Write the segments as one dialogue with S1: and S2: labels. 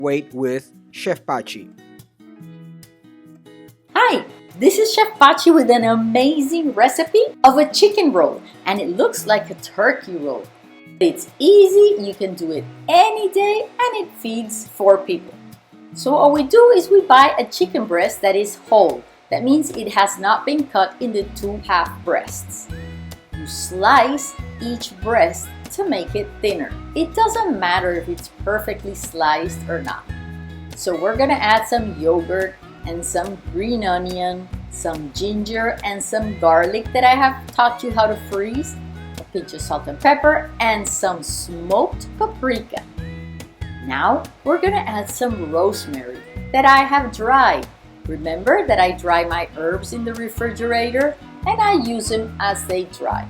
S1: Wait with Chef Pachi.
S2: Hi, this is Chef Pachi with an amazing recipe of a chicken roll, and it looks like a turkey roll. It's easy, you can do it any day, and it feeds 4 people. So all we do is we buy a chicken breast that is whole. That means it has not been cut into 2 half breasts. You slice each breast to make it thinner. It doesn't matter if it's perfectly sliced or not. So we're gonna add some yogurt and some green onion, some ginger and some garlic that I have taught you how to freeze, a pinch of salt and pepper, and some smoked paprika. Now we're gonna add some rosemary that I have dried. Remember that I dry my herbs in the refrigerator and I use them as they dry.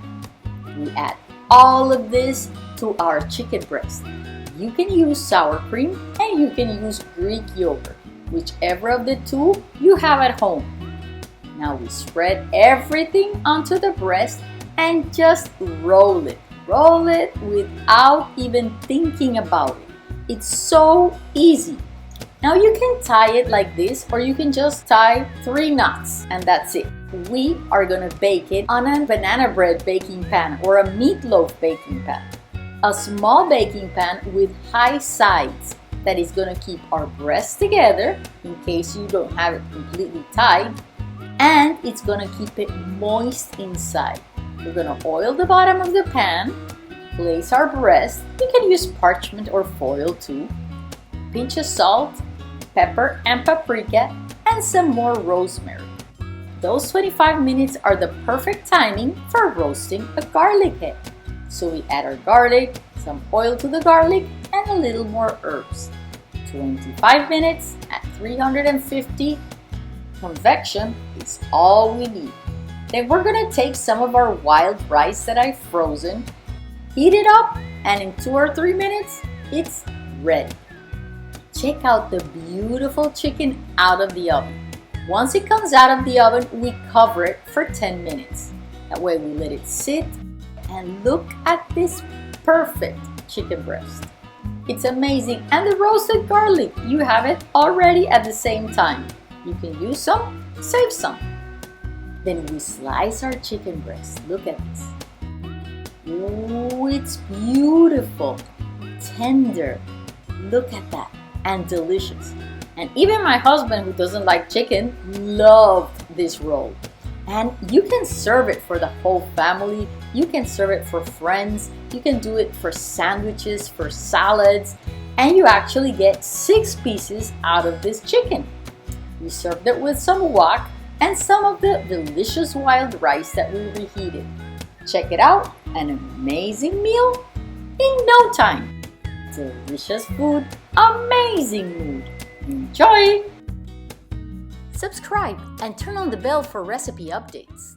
S2: We add all of this to our chicken breast. You can use sour cream and you can use Greek yogurt, whichever of the 2 you have at home. Now we spread everything onto the breast and just roll it. Roll it without even thinking about it. It's so easy. Now you can tie it like this, or you can just tie 3 knots and that's it. We are gonna bake it on a banana bread baking pan or a meatloaf baking pan. A small baking pan with high sides that is gonna keep our breasts together in case you don't have it completely tied, and it's gonna keep it moist inside. We're gonna oil the bottom of the pan, place our breast. You can use parchment or foil too. Pinch of salt, pepper and paprika, and some more rosemary. Those 25 minutes are the perfect timing for roasting a garlic head. So we add our garlic, some oil to the garlic, and a little more herbs. 25 minutes at 350 convection is all we need. Then we're gonna take some of our wild rice that I've frozen, heat it up, and in 2 or 3 minutes, it's ready. Check out the beautiful chicken out of the oven. Once it comes out of the oven, we cover it for 10 minutes. That way we let it sit, and look at this perfect chicken breast. It's amazing. And the roasted garlic, you have it already at the same time. You can use some, save some. Then we slice our chicken breast. Look at this. Ooh, it's beautiful, tender. Look at that. And delicious. And even my husband, who doesn't like chicken, loved this roll. And you can serve it for the whole family. You can serve it for friends. You can do it for sandwiches, for salads. And you actually get 6 pieces out of this chicken. We served it with some wok and some of the delicious wild rice that we reheated. Check it out, an amazing meal in no time. Delicious food, amazing mood. Enjoy! Subscribe and turn on the bell for recipe updates.